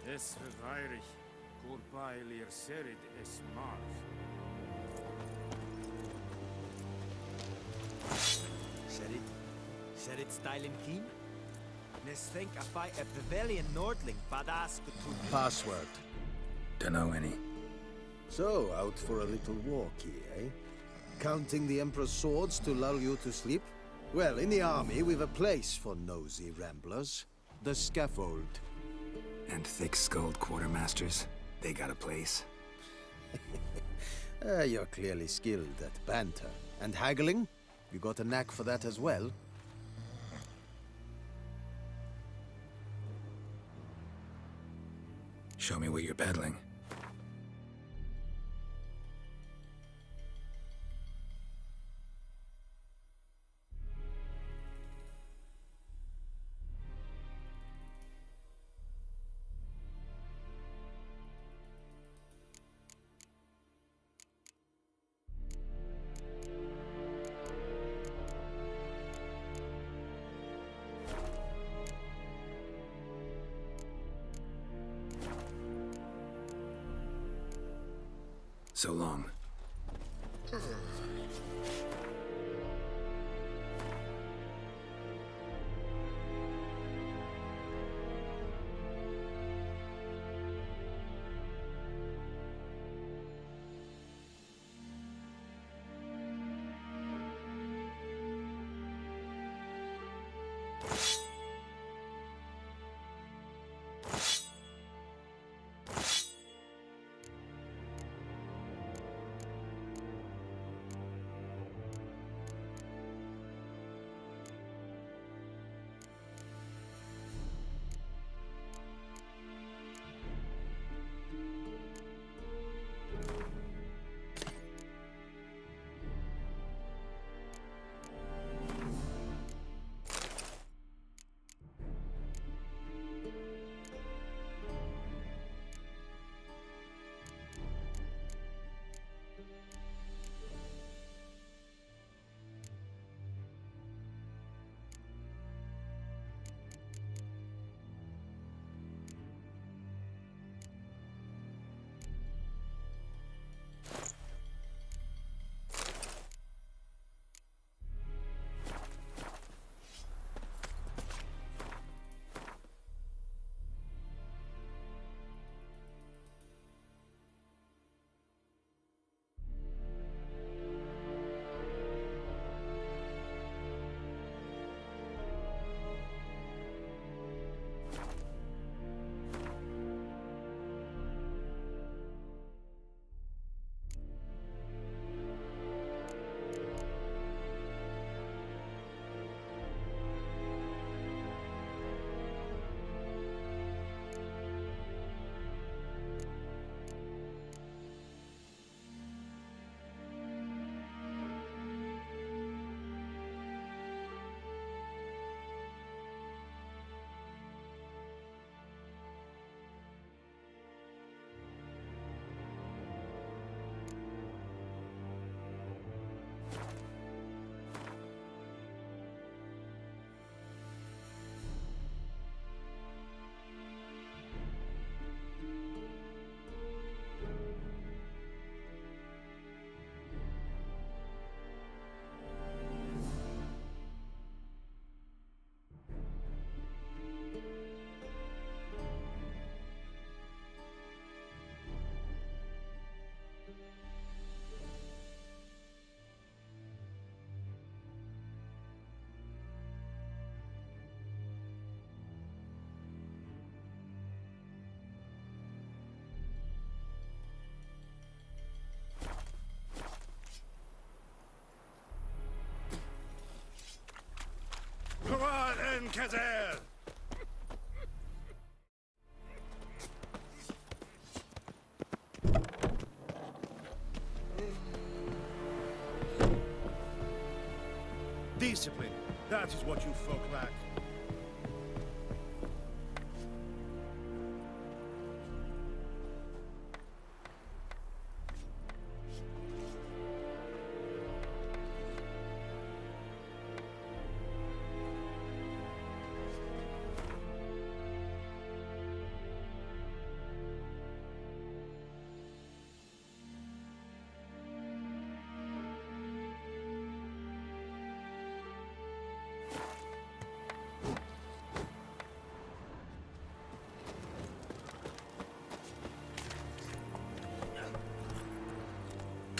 Es regairich, curpailir serid es marv. Serid styling keen? Nes think I fight a Pavilion Nordling badass to Password. Dunno any. So, out for a little walk here, eh? Counting the Emperor's swords to lull you to sleep? Well, in the army, we've a place for nosy ramblers. The scaffold. And thick-skulled quartermasters. They got a place. You're clearly skilled at banter. And haggling? You got a knack for that as well? Show me what you're peddling. So long. Caza! Discipline. That is what you folk lack.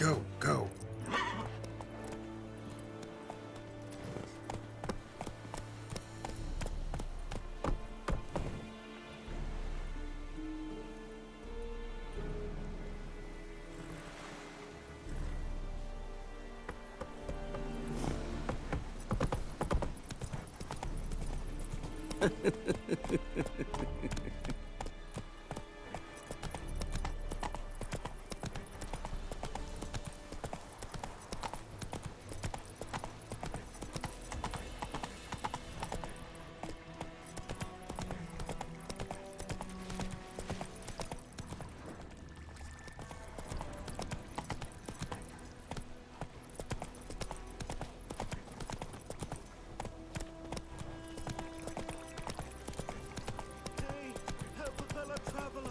Go, go. Hey, help a fellow traveler.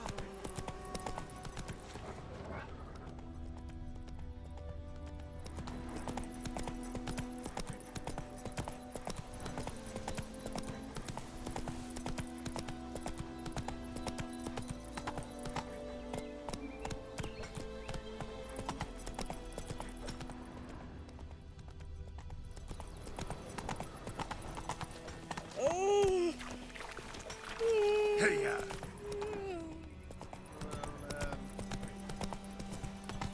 Hey,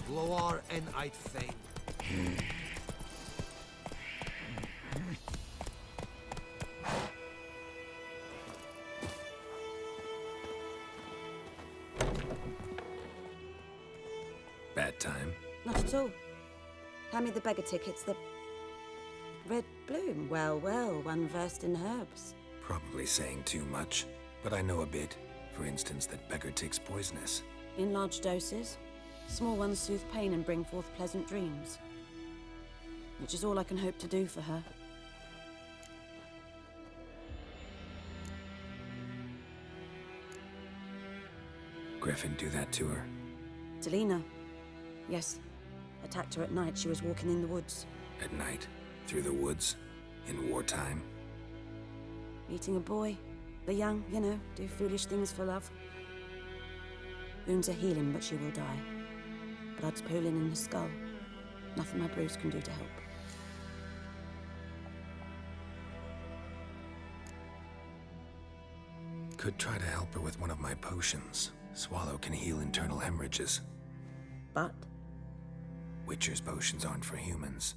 Loar en uitfijn. Bad time. Not at all. Hand me the beggar tickets, the red bloom. Well, well, one versed in herbs. Probably saying too much, but I know a bit. For instance, that beggar tick's poisonous. In large doses. Small ones soothe pain and bring forth pleasant dreams. Which is all I can hope to do for her. Griffin do that to her. Delina. Yes. Attacked her at night. She was walking in the woods. At night, through the woods, in wartime. Meeting a boy. The young, you know, do foolish things for love. Wounds are healing, but she will die. Blood's pooling in the skull. Nothing my bruise can do to help. Could try to help her with one of my potions. Swallow can heal internal hemorrhages. But Witcher's potions aren't for humans.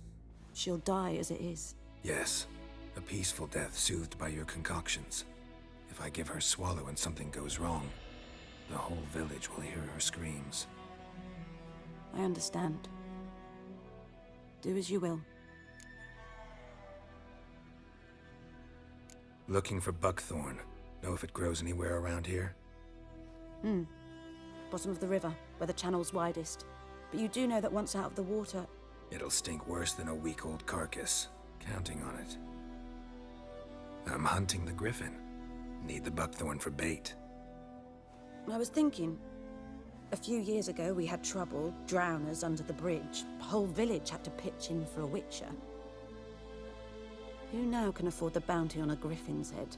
she'll die as it is. Yes, a peaceful death soothed by your concoctions. If I give her Swallow and something goes wrong, the whole village will hear her screams. I understand. Do as you will. Looking for buckthorn. Know if it grows anywhere around here? Bottom of the river, where the channel's widest. But you do know that once out of the water... It'll stink worse than a week-old carcass. Counting on it. I'm hunting the griffin. Need the buckthorn for bait. I was thinking... A few years ago, we had trouble, drowners under the bridge. The whole village had to pitch in for a witcher. Who now can afford the bounty on a griffin's head?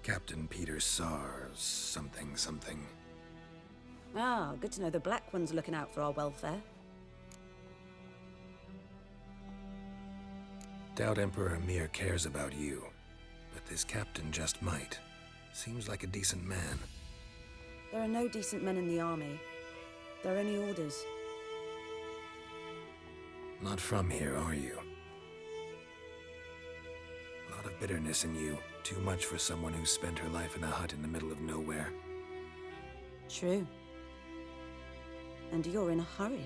Captain Peter Sars, something. Ah, good to know the Black One's looking out for our welfare. Doubt Emperor Emir cares about you, but this captain just might. Seems like a decent man. There are no decent men in the army. There are only orders. Not from here, are you? A lot of bitterness in you. Too much for someone who spent her life in a hut in the middle of nowhere. True. And you're in a hurry.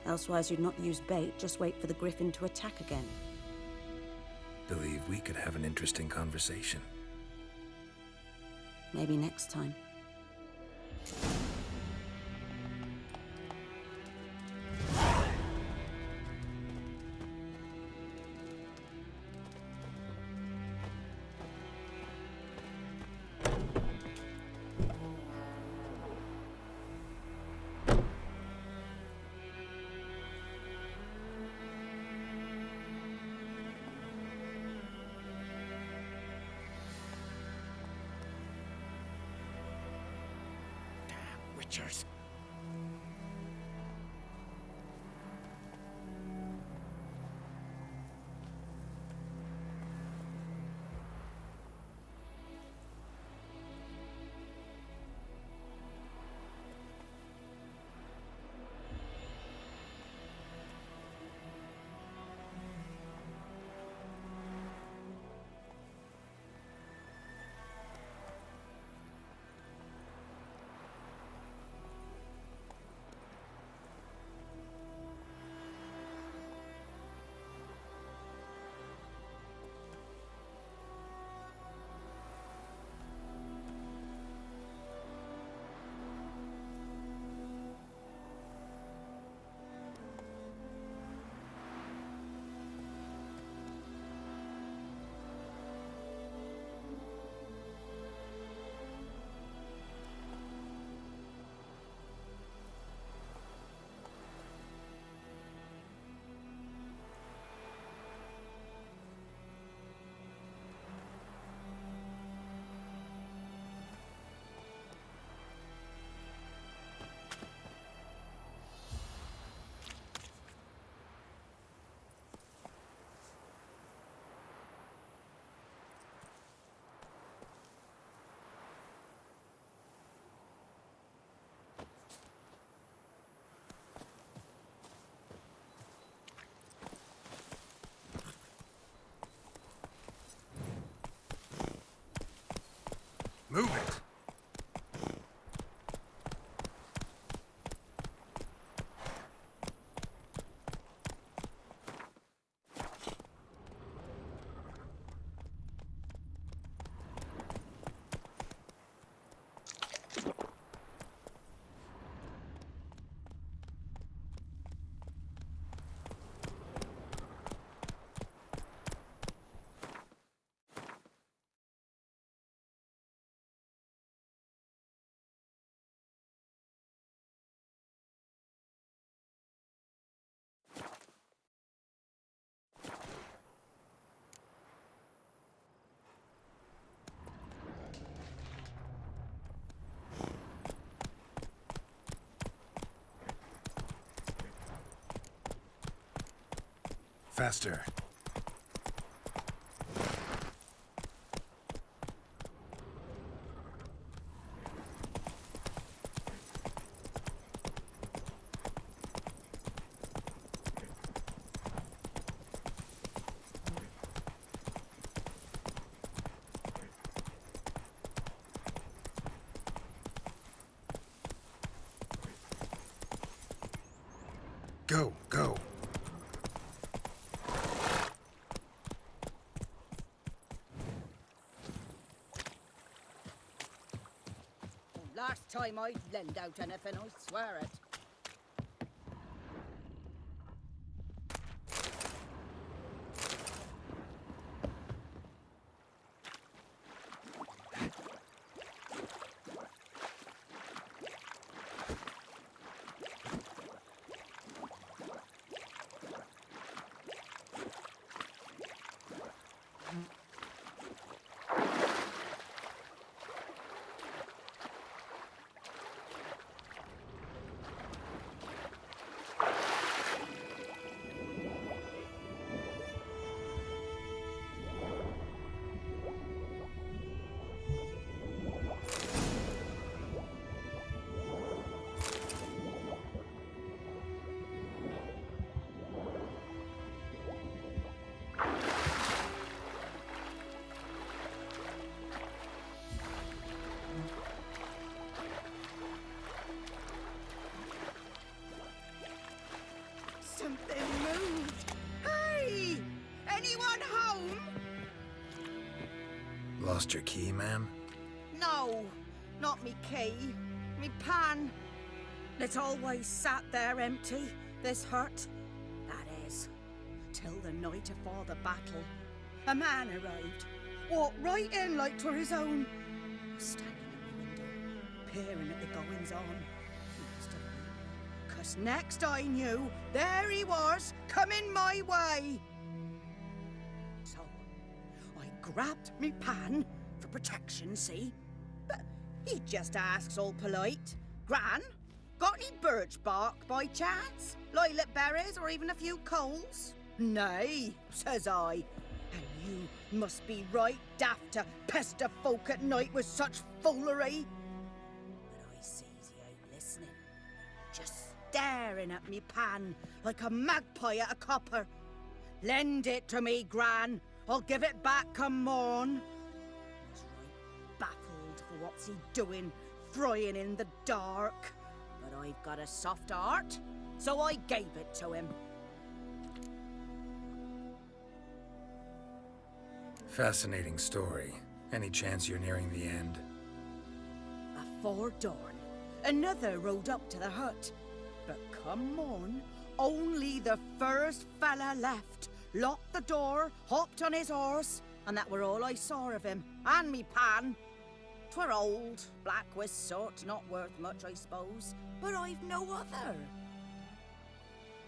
Elsewise you'd not use bait, just wait for the griffin to attack again. Believe we could have an interesting conversation. Maybe next time. Witchers. Move it! Faster. Go, go. Last time I'd lend out anything, I swear it. Something moved. Hey! Anyone home? Lost your key, ma'am? No, not me key. Me pan. It's always sat there empty, this hut. That is, till the night afore the battle. A man arrived, walked right in like 'twere his own. Standing in the window, peering at the goings-on. Cause next I knew, there he was, coming my way. So, I grabbed me pan, for protection, see? But he just asks all polite, Gran, got any birch bark by chance? Lilac berries or even a few coals? Nay, says I. And you must be right daft to pester folk at night with such foolery. But I sees he ain't listening. Just staring at me pan like a magpie at a copper. Lend it to me, Gran. I'll give it back come morn. I was right baffled for what's he doing, frying in the dark. But I've got a soft heart, so I gave it to him. Fascinating story. Any chance you're nearing the end? Afore dawn, another rode up to the hut. But come morn, only the first fella left. Locked the door, hopped on his horse, and that were all I saw of him, and me pan. 'Twere old, black with soot, not worth much, I suppose, but I've no other.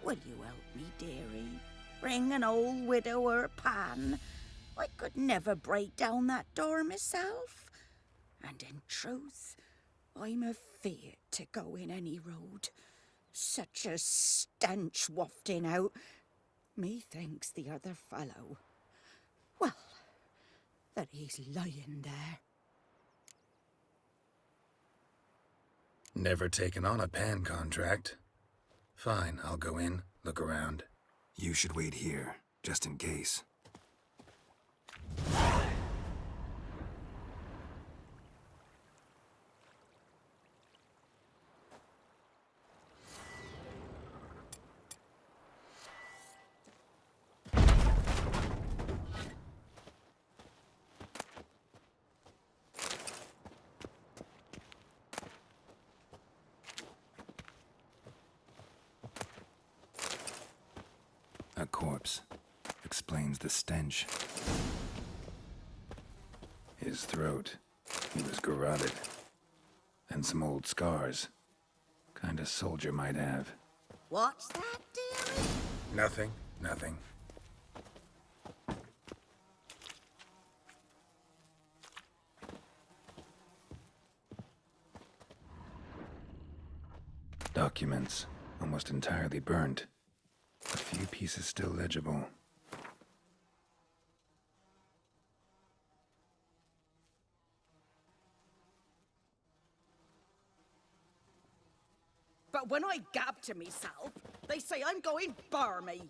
Will you help me, dearie? Bring an old widower pan. I could never break down that door myself. And in truth, I'm afeard to go in any road. Such a stench wafting out. Methinks the other fellow, well, that he's lying there. Never taken on a pan contract. Fine, I'll go in, look around. You should wait here, just in case. corpse. Explains the stench. His throat. He was garroted. And some old scars. Kind of soldier might have. What's that, dearie? Nothing. Nothing. Documents. Almost entirely burned. A few pieces still legible. But when I gab to myself, they say I'm going barmy.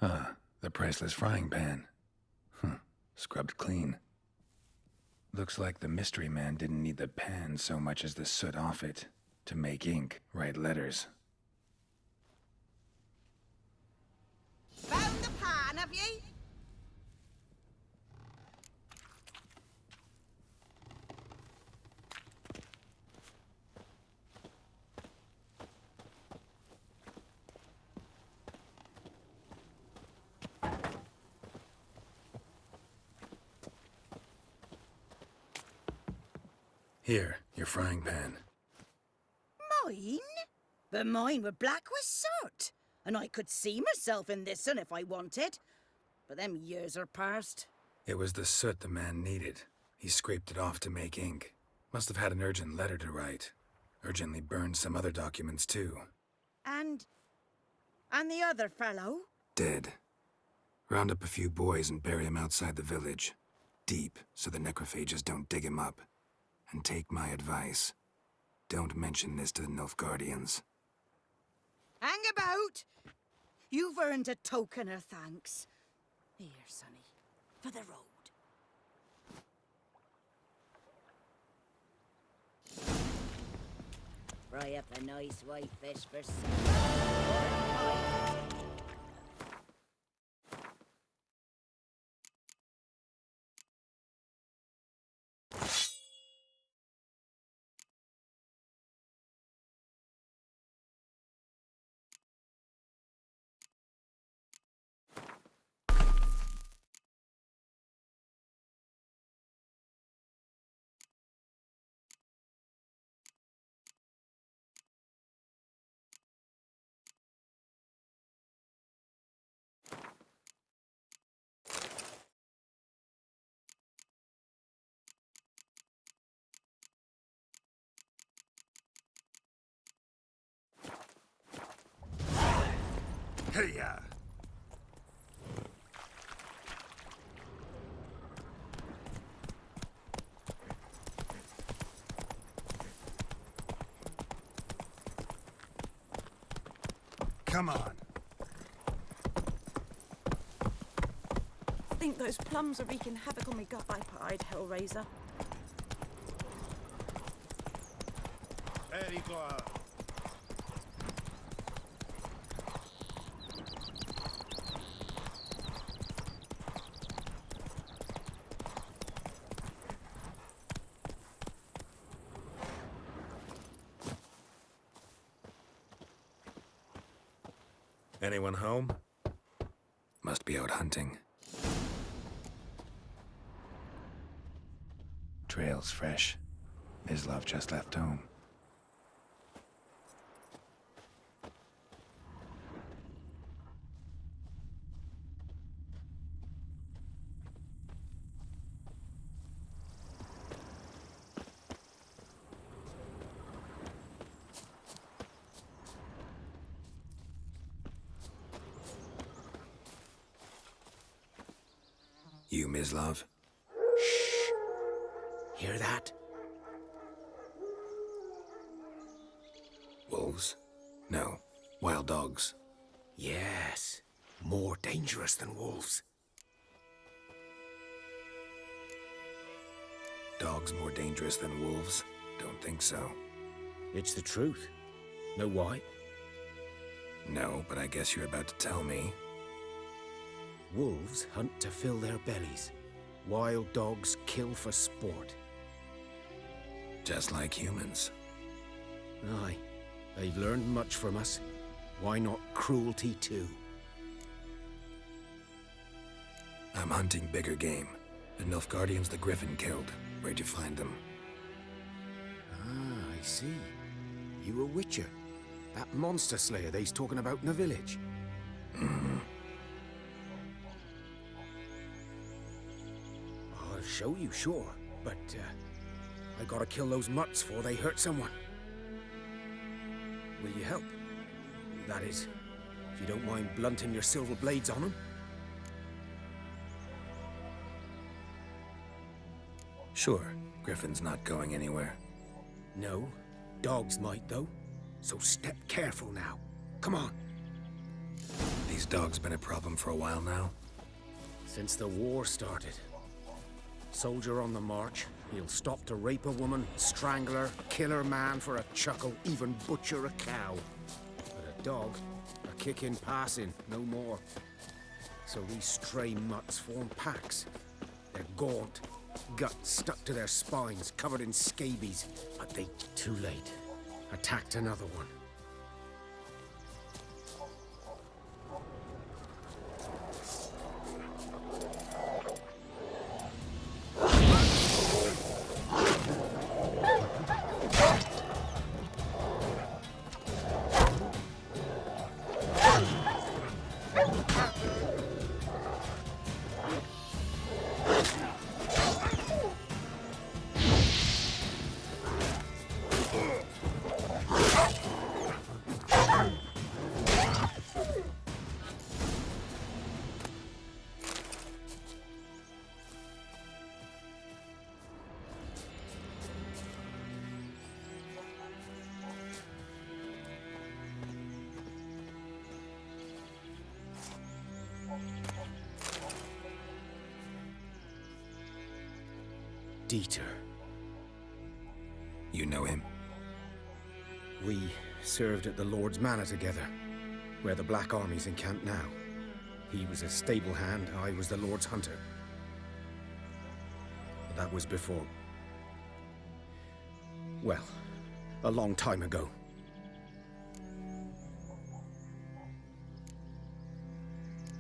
Ah, the priceless frying pan. Scrubbed clean. Looks like the mystery man didn't need the pan so much as the soot off it to make ink, write letters. Found the pan, have ye? Here, your frying pan. Mine? But mine were black with soot. And I could see myself in this one if I wanted. But them years are past. It was the soot the man needed. He scraped it off to make ink. Must have had an urgent letter to write. Urgently burned some other documents too. And the other fellow? Dead. Round up a few boys and bury him outside the village. Deep, so the necrophages don't dig him up. And take my advice. Don't mention this to the Nilfgaardians. Hang about! You've earned a token of thanks. Here, sonny, for the road. Fry up a nice white fish for supper. Hey-ya! Come on. I think those plums are wreaking havoc on me gut-eyed Hellraiser. Very good. Anyone home? Must be out hunting. Trail's fresh. Mislav just left home. You, Mislav? Shh. Hear that? Wolves? No. Wild dogs. Yes. More dangerous than wolves. Dogs more dangerous than wolves? Don't think so. It's the truth. Know why? No, but I guess you're about to tell me. Wolves hunt to fill their bellies. Wild dogs kill for sport. Just like humans. Aye. They've learned much from us. Why not cruelty too? I'm hunting bigger game. The Nilfgaardians the Griffin killed. Where'd you find them? Ah, I see. You a witcher. That monster slayer they's talking about in the village. I'll show you, sure. But, I gotta kill those mutts before they hurt someone. Will you help? That is, if you don't mind blunting your silver blades on them. Sure. Griffin's not going anywhere. No, dogs might though. So step careful now. Come on. These dogs been a problem for a while now? Since the war started. Soldier on the march, he'll stop to rape a woman, strangle her, kill her man for a chuckle, even butcher a cow. But a dog, a kick in passing, no more. So these stray mutts form packs. They're gaunt, guts stuck to their spines, covered in scabies. But they, too late, attacked another one. Dieter. You know him? We served at the Lord's Manor together, where the Black Army's encamped now. He was a stable hand, I was the Lord's hunter. But that was before... well, a long time ago.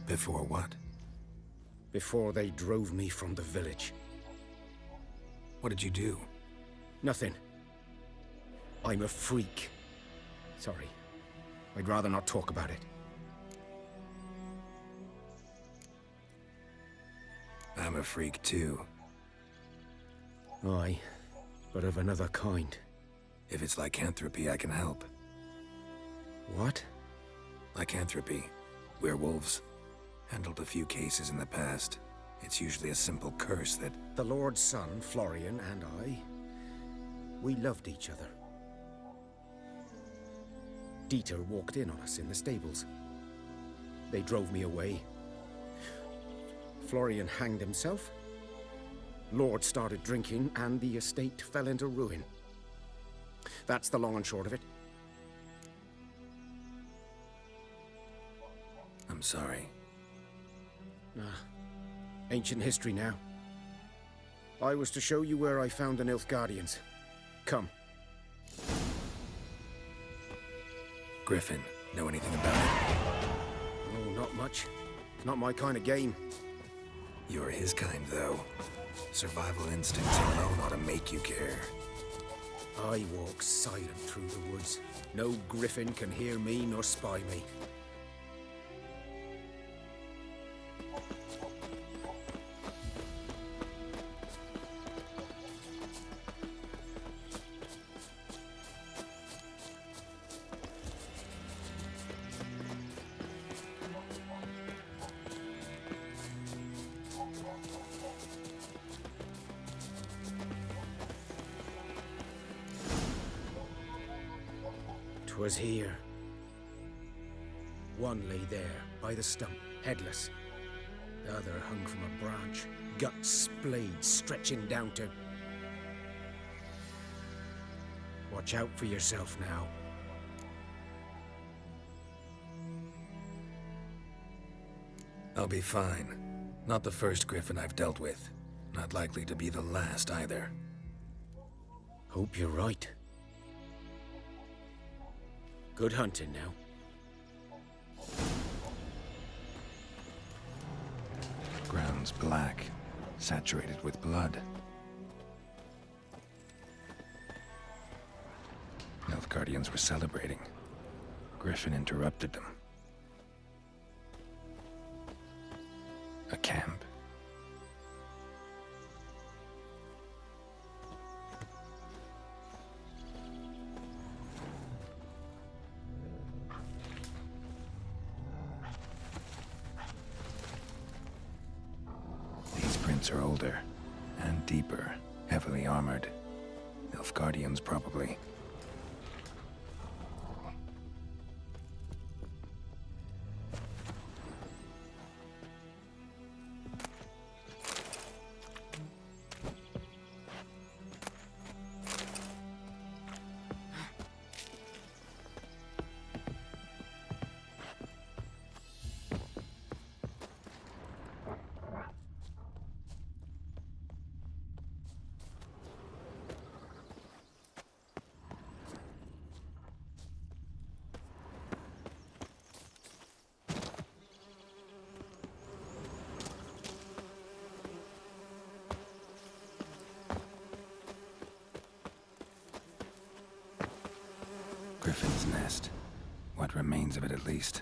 Before what? Before they drove me from the village. What did you do? Nothing. I'm a freak. Sorry. I'd rather not talk about it. I'm a freak too. Aye, but of another kind. If it's lycanthropy, I can help. What? Lycanthropy. Werewolves. Handled a few cases in the past. It's usually a simple curse that... The Lord's son, Florian, and I... we loved each other. Dieter walked in on us in the stables. They drove me away. Florian hanged himself. Lord started drinking, and the estate fell into ruin. That's the long and short of it. I'm sorry. Ancient history now. I was to show you where I found the Nilfgaardians. Come. Griffin, know anything about it? Oh, not much. Not my kind of game. You're his kind, though. Survival instincts alone ought to make you care. I walk silent through the woods. No griffin can hear me nor spy me. Was here. One lay there, by the stump, headless. The other hung from a branch, guts splayed, stretching down to... Watch out for yourself now. I'll be fine. Not the first Griffin I've dealt with. Not likely to be the last either. Hope you're right. Good hunting now. Ground's was black, saturated with blood. Nilfgaardians were celebrating. Griffin interrupted them. A camp. These prints are older and deeper, heavily armored. Nilfgaardians, probably. Griffin's nest. What remains of it, at least.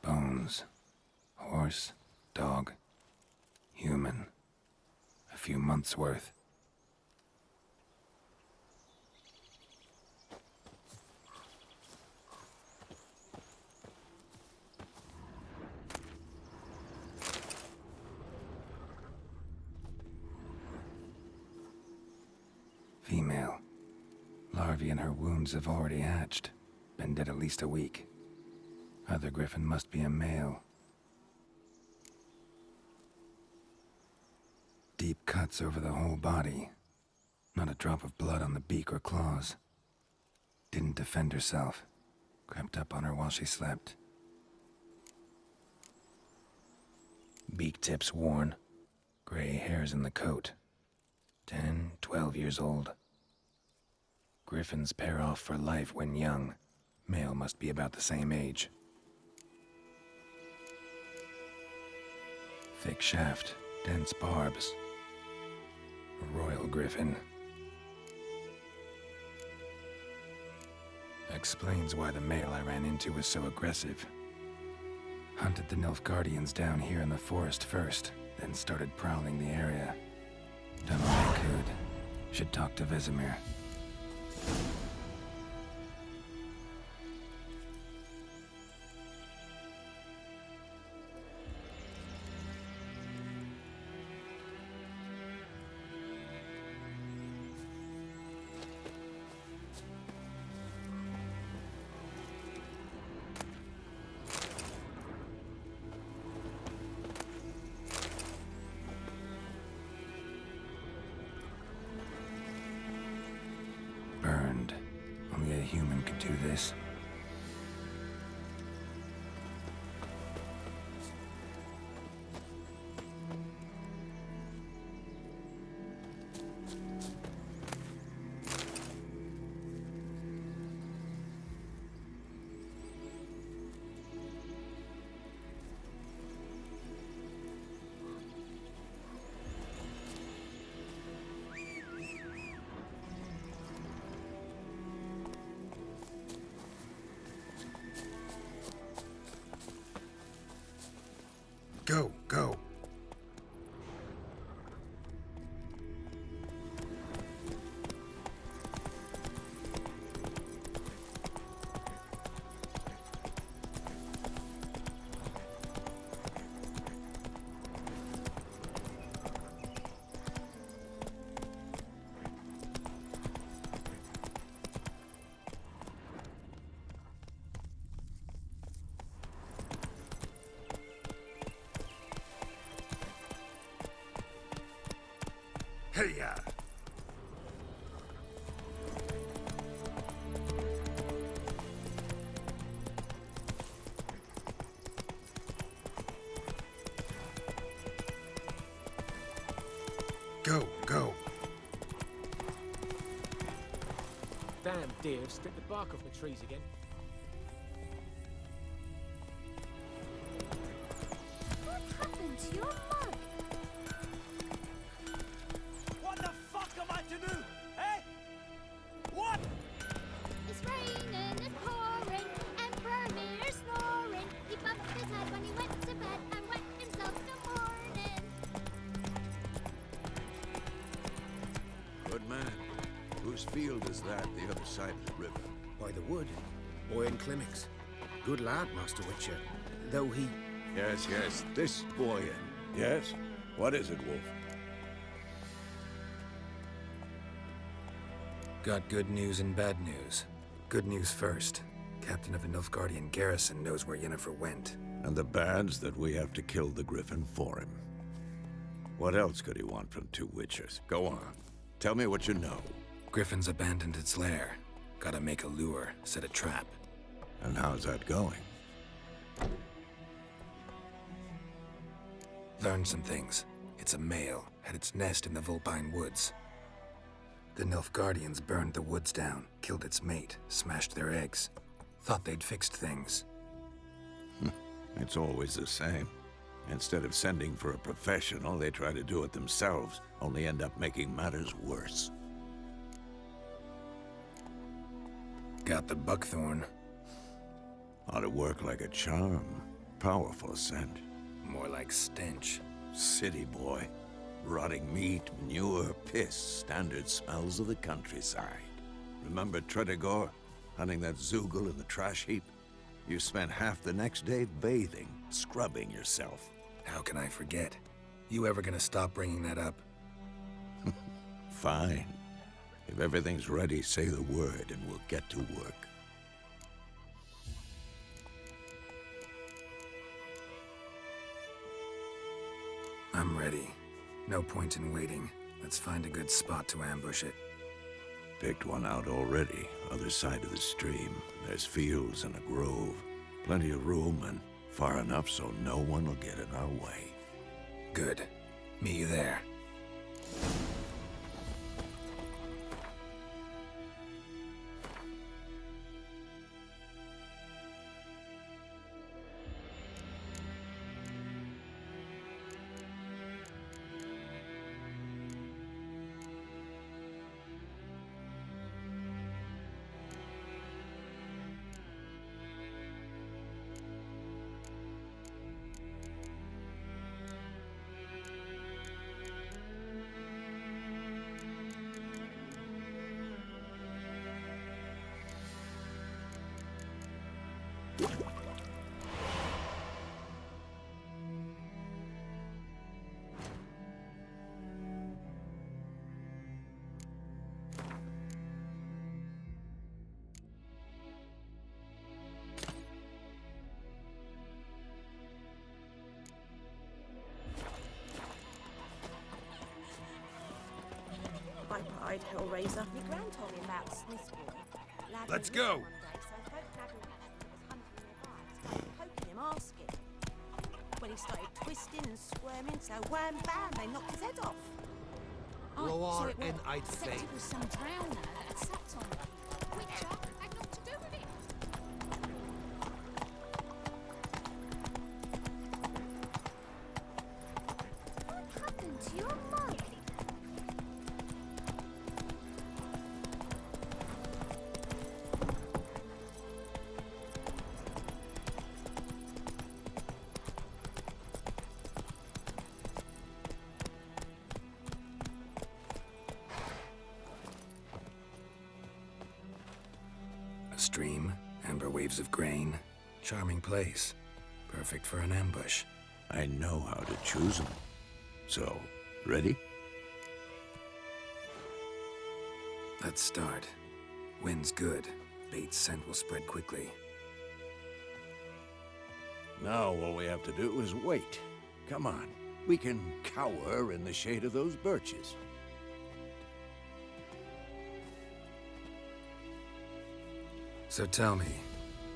Bones. Horse, dog, human. A few months' worth. Female. Larvae in her wounds have already hatched. Been dead at least a week. Other griffin must be a male. Deep cuts over the whole body. Not a drop of blood on the beak or claws. Didn't defend herself. Crept up on her while she slept. Beak tips worn. Gray hairs in the coat. 10, 12 years old. Griffins pair off for life when young. Male must be about the same age. Thick shaft, dense barbs. A royal griffin. Explains why the male I ran into was so aggressive. Hunted the Nilfgaardians down here in the forest first, then started prowling the area. Done what I could. Should talk to Vesemir. Burned. Only a human could do this. Go, go. Hey-ya! Go, go. Damn deer, stripped the bark off the trees again. What happened to your mug. What the fuck am I to do? Eh? What? It's raining, it's pouring, Emperor Mirror snoring. He bumped his head when he went to bed and wet himself in the morning. Good man. Whose field is that, the other side of the river? By the wood. Boy in Climmix. Good lad, Master Witcher. Though he... Yes, yes, this boy in. Yes? What is it, Wolf? Got good news and bad news. Good news first. Captain of the Nilfgaardian garrison knows where Yennefer went. And the bad's that we have to kill the Griffin for him. What else could he want from two Witchers? Go on. Tell me what you know. Griffin's abandoned its lair. Gotta make a lure, set a trap. And how's that going? Learned some things. It's a male, had its nest in the Vulpine Woods. The Nilfgaardians burned the woods down, killed its mate, smashed their eggs. Thought they'd fixed things. It's always the same. Instead of sending for a professional, they try to do it themselves, only end up making matters worse. Got the buckthorn. Ought to work like a charm. Powerful scent. More like stench. City boy. Rotting meat, manure, piss, standard smells of the countryside. Remember Tredegor? Hunting that Zoogle in the trash heap? You spent half the next day bathing, scrubbing yourself. How can I forget? You ever gonna stop bringing that up? Fine. If everything's ready, say the word and we'll get to work. I'm ready. No point in waiting. Let's find a good spot to ambush it. Picked one out already, other side of the stream. There's fields and a grove. Plenty of room and far enough so no one will get in our way. Good. Meet you there. Pipe-eyed Hellraiser. My gran told me about Smith's boy. Lad Let's went go. one day, so I spoke to Lad who was hunting nearby. Poking him, asking. When he started twisting and squirming, so wham bam, they knocked his head off. Roar it and was. I'd Except faint. it was some drowner that had sat on me. Witcher had naught to do with it. What happened to your mug? A stream, amber waves of grain. Charming place. Perfect for an ambush. I know how to choose them. So, ready? Let's start. Wind's good. Bait's scent will spread quickly. Now all we have to do is wait. Come on. We can cower in the shade of those birches. So tell me,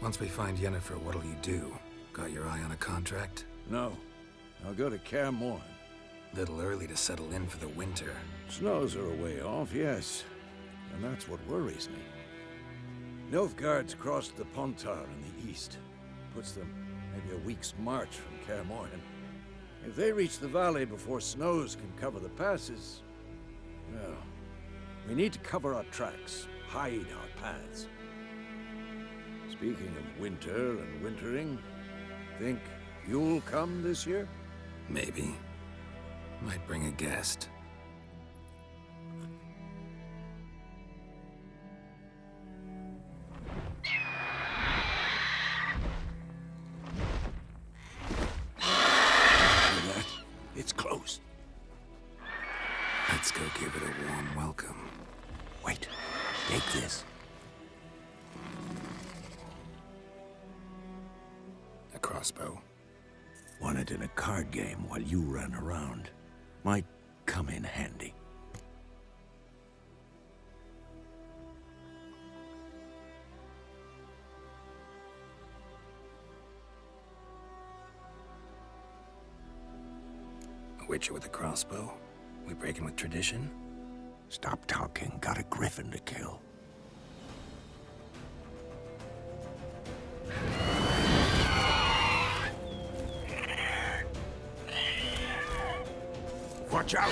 once we find Yennefer, what'll you do? Got your eye on a contract? No. I'll go to Kaer Morhen. Little early to settle in for the winter. Snows are a way off, yes. And that's what worries me. Nilfgaard's crossed the Pontar in the east. Puts them maybe a week's march from Kaer Morhen. If they reach the valley before snows can cover the passes, well, we need to cover our tracks, hide our paths. Speaking of winter and wintering, think you'll come this year? Maybe. Might bring a guest. Hear that? It's close. Let's go give it a warm welcome. Wait, take this. A crossbow. Won it in a card game while you ran around. Might come in handy. A witcher with a crossbow? We breaking with tradition? Stop talking. Got a griffin to kill. Watch out!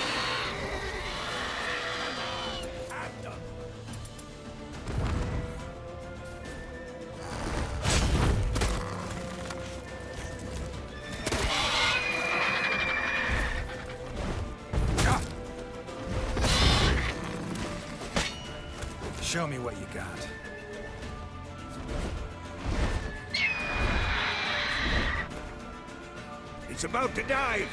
Show me what you got. It's about to dive!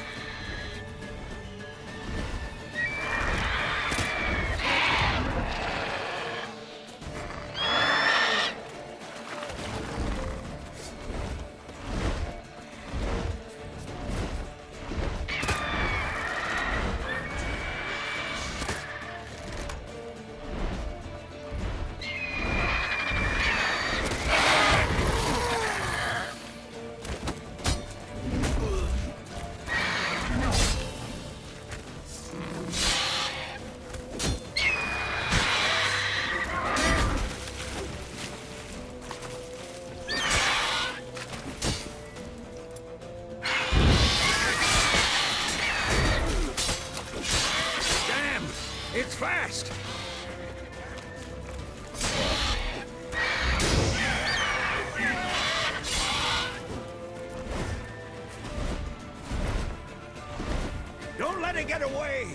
It's fast! Don't let it get away!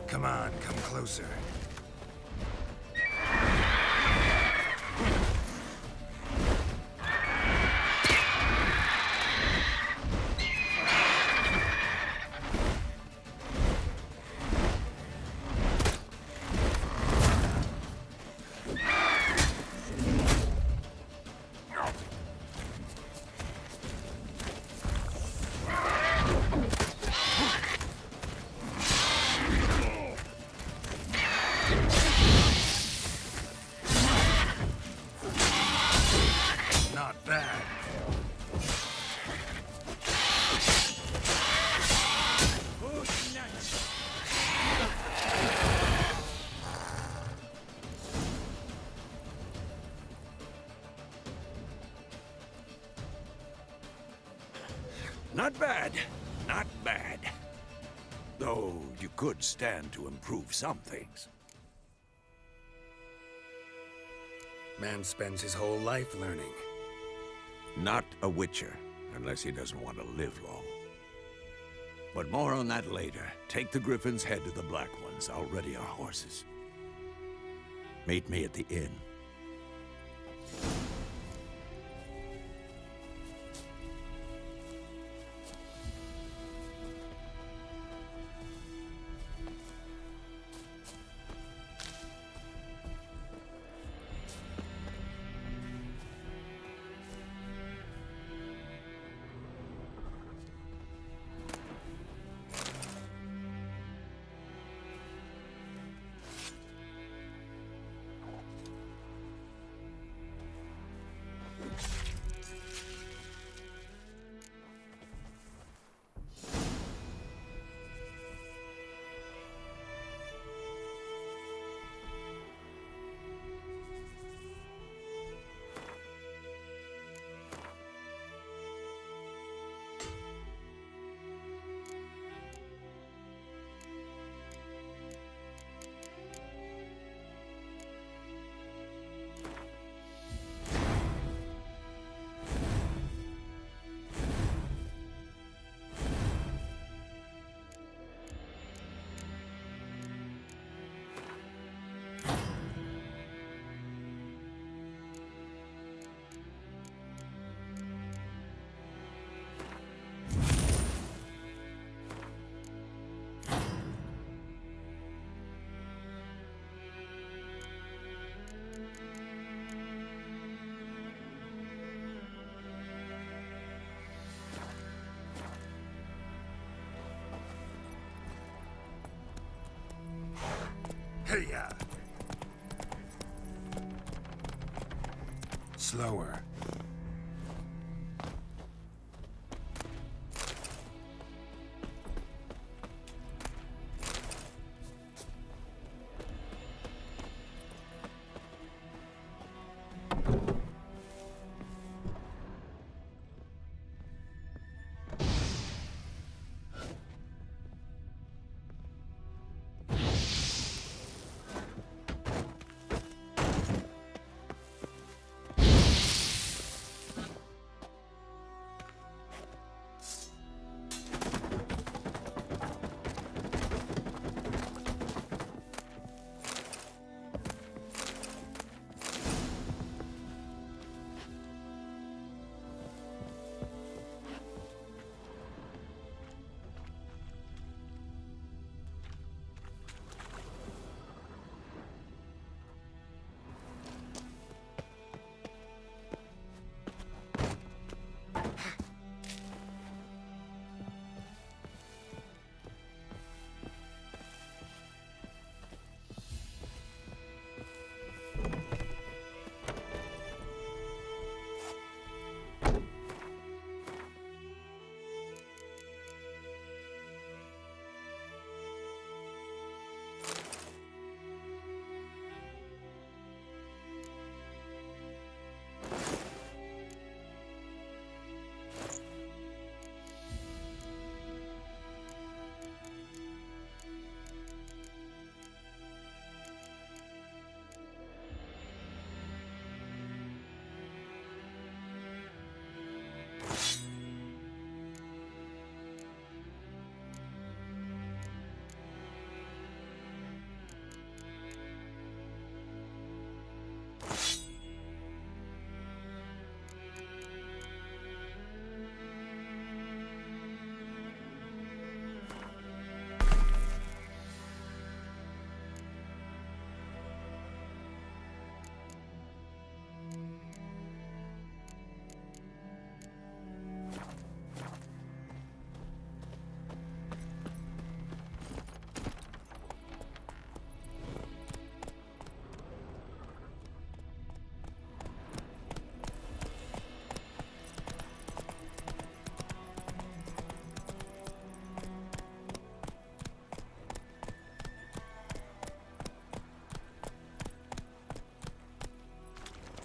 Come on, come closer. Not bad. Not bad. Not bad. Though you could stand to improve some things. Man spends his whole life learning. Not a witcher, unless he doesn't want to live long. But more on that later. Take the Griffin's head to the Black Ones. I'll ready our horses. Meet me at the inn. slower.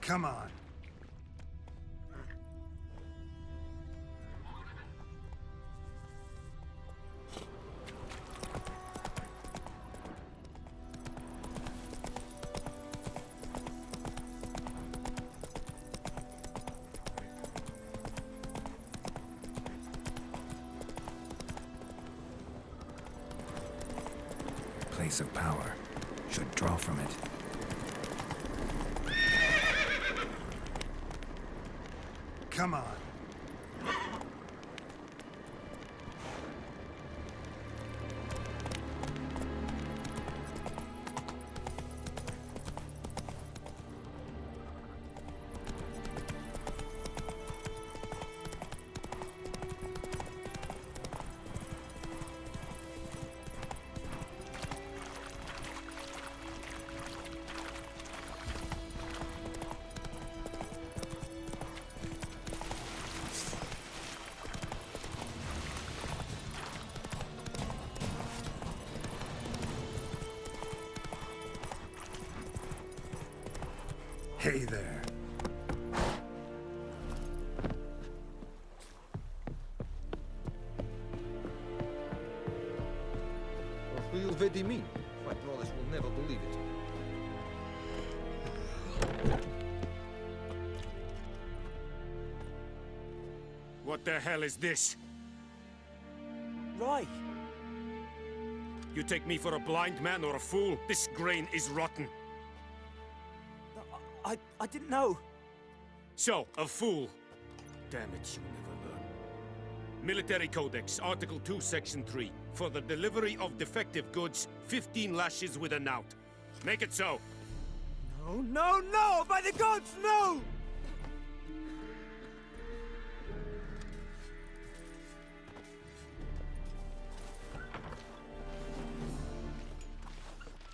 Come on. Place of power. Should draw from it. Come on. Hey there. What will Vedi mean? My brothers will never believe it. What the hell is this? Right. You take me for a blind man or a fool? This grain is rotten. I didn't know. So, a fool. Damn it, you'll never learn. Military Codex, Article 2, Section 3. For the delivery of defective goods, 15 lashes with a knout. Make it so. No, no, no! By the gods, no!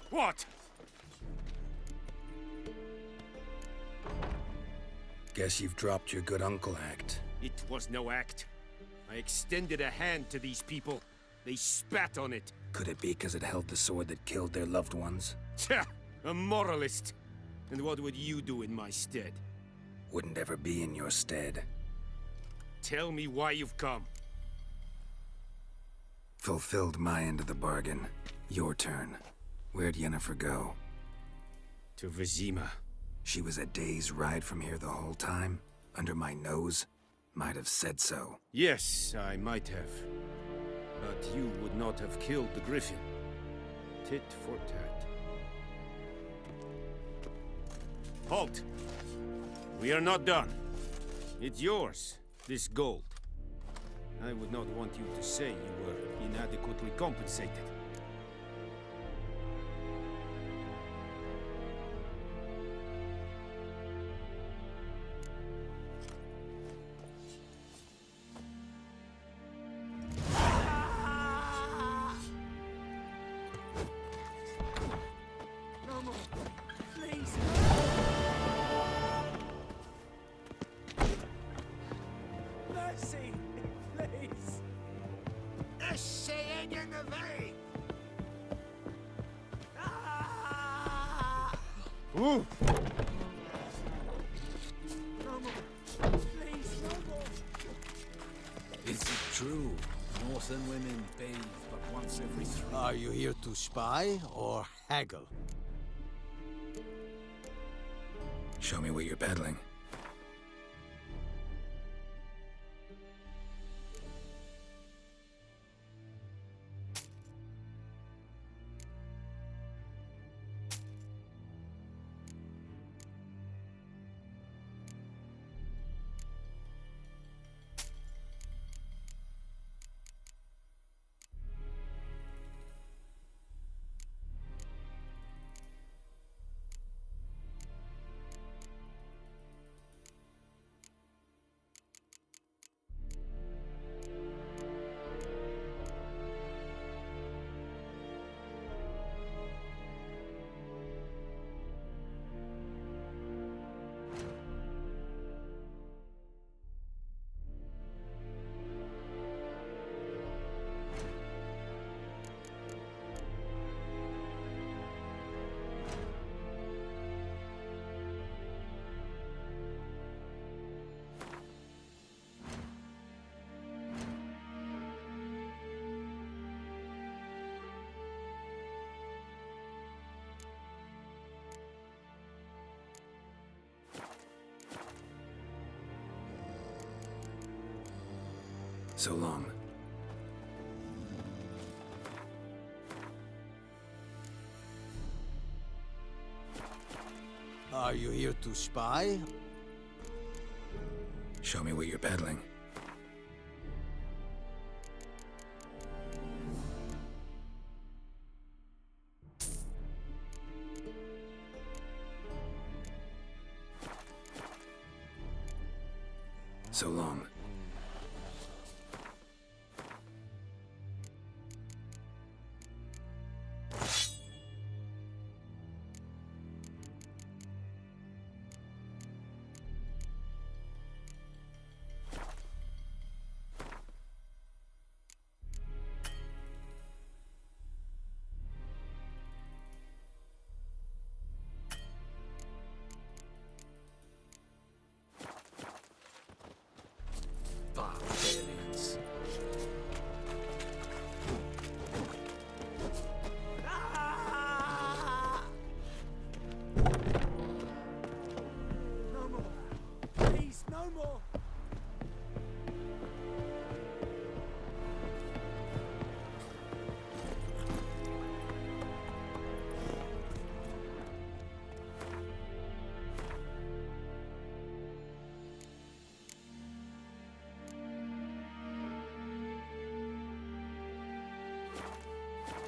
What? Guess you've dropped your good uncle act. It was no act. I extended a hand to these people. They spat on it. Could it be because it held the sword that killed their loved ones? Tja, a moralist. And what would you do in my stead? Wouldn't ever be in your stead. Tell me why you've come. Fulfilled my end of the bargain. Your turn. Where'd Yennefer go? To Vizima. She was a day's ride from here the whole time? Under my nose? Might have said so. Yes, I might have. But you would not have killed the Griffin. Tit for tat. Halt! We are not done. It's yours, this gold. I would not want you to say you were inadequately compensated. Ooh. Is it true? Northern women bathe but once every 3 years. Are you here to spy or haggle? Show me what you're peddling. So long. Are you here to spy? Show me what you're peddling. So long. Barbarians. No more. Please, no more.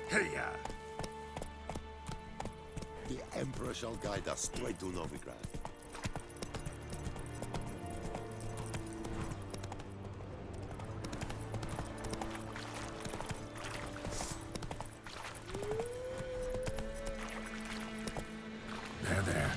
Hey-ya! The Emperor shall guide us straight to Novigrad. There, there.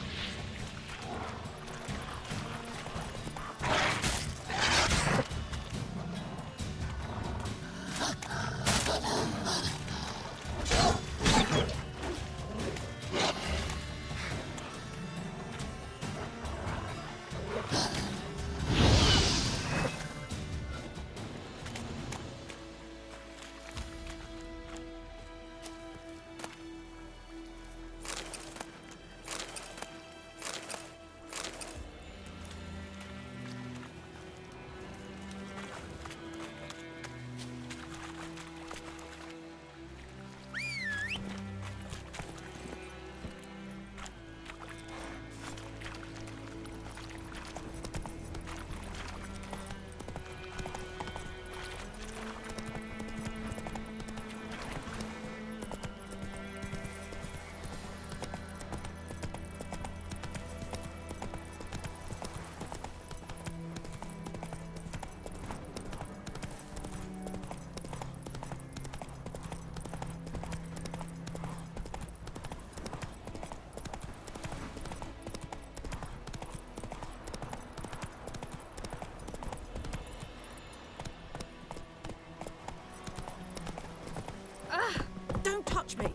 Watch me.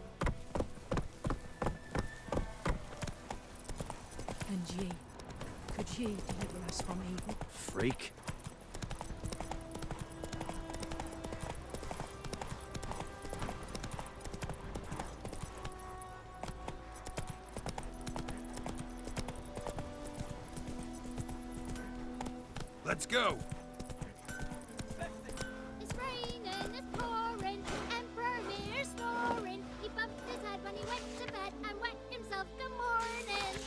And ye, could ye deliver us from evil? Freak. Let's go! It's raining, it's pouring, Emperor Mir snoring. He bumped his head when he went to bed and wet himself good morning.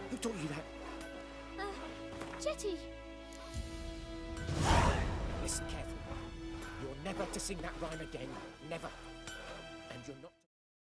Who taught you that? Jetty. Listen carefully. You're never to sing that rhyme again. Never. And you're not to...